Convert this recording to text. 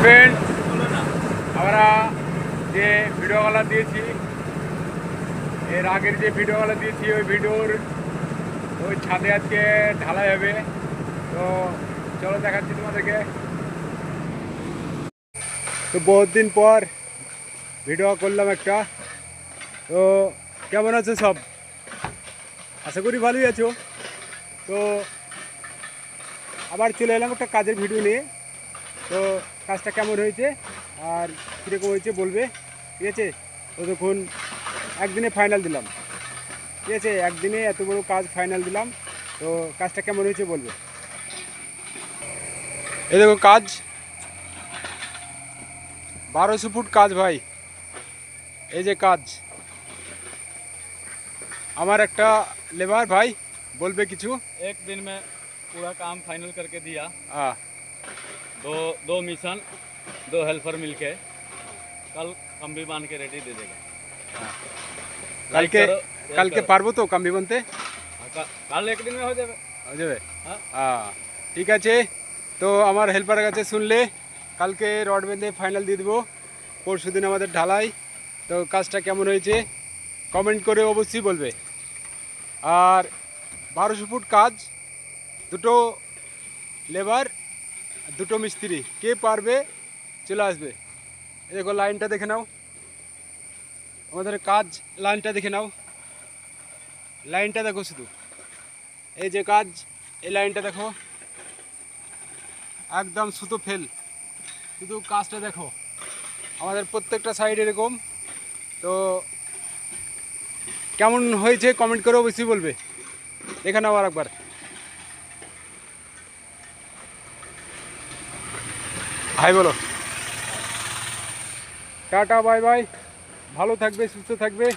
Friend, আমরা যে ভিডিওগুলো দিয়েছি, এর আগের যে ভিডিওগুলো দিয়েছি ওই ভিডিওর ওই ছাদে আজকে ঢালাই হবে। তো চলো দেখাচ্ছি তোমাদেরকে। তো বহুত দিন পর ভিডিও করলাম একটা। তো কেমন আছো সব? আশা করি ভালোই আছো। তো আবার চলে এলাম একটা কাজের ভিডিও নিয়ে। তো কাজটা কেমন হয়েছে আর কীরকম হয়েছে বলবে, ঠিক আছে? তো দেখুন, একদিনে ফাইনাল দিলাম, ঠিক আছে? একদিনে এত বড় কাজ ফাইনাল দিলাম। তো কাজটা কেমন হয়েছে বলবে। এই দেখো কাজ, 1200 ফুট কাজ ভাই। এই যে কাজ, আমার একটা লেবার ভাই বলবে কিছু। एक दिन में पूरा काम फाइनल करके दिया। हाँ, दो मिशन, दो हेल्पर मिलके कल कम्बी बांध के रेडी दे देगा। लाइक কালকে करो, शेयर কালকে करो। পারবো তো কাম্বি বানতে? कल एक दिन में हो जाए। হয়ে যাবে? हाँ। হ্যাঁ, ঠিক আছে। তো আমার হেল্পারের কাছে শুনলে কালকে রড বেঁধে ফাইনাল দিয়ে দেবো। পরশু দিন আমাদের ঢালাই। তো কাজটা কেমন হয়েছে কমেন্ট করে অবশ্যই বলবে। আর 1200 ফুট কাজ, দুটো লেবার, দুটো মিস্ত্রি, কে পারবে চলে আসবে। এই দেখো লাইনটা দেখে নাও, আমাদের কাজ লাইনটা দেখে নাও। লাইনটা দেখো শুধু, এই যে কাজ, এই লাইনটা দেখো, একদম সুতো ফেল। শুধু কাজটা দেখো, আমাদের প্রত্যেকটা সাইড এরকম। তো কেমন হয়েছে কমেন্ট করে অবশ্যই বলবে। দেখে নাও আর একবার। হাই বলো, টাটা বাই বাই, ভালো থাকবে, সুস্থ থাকবে।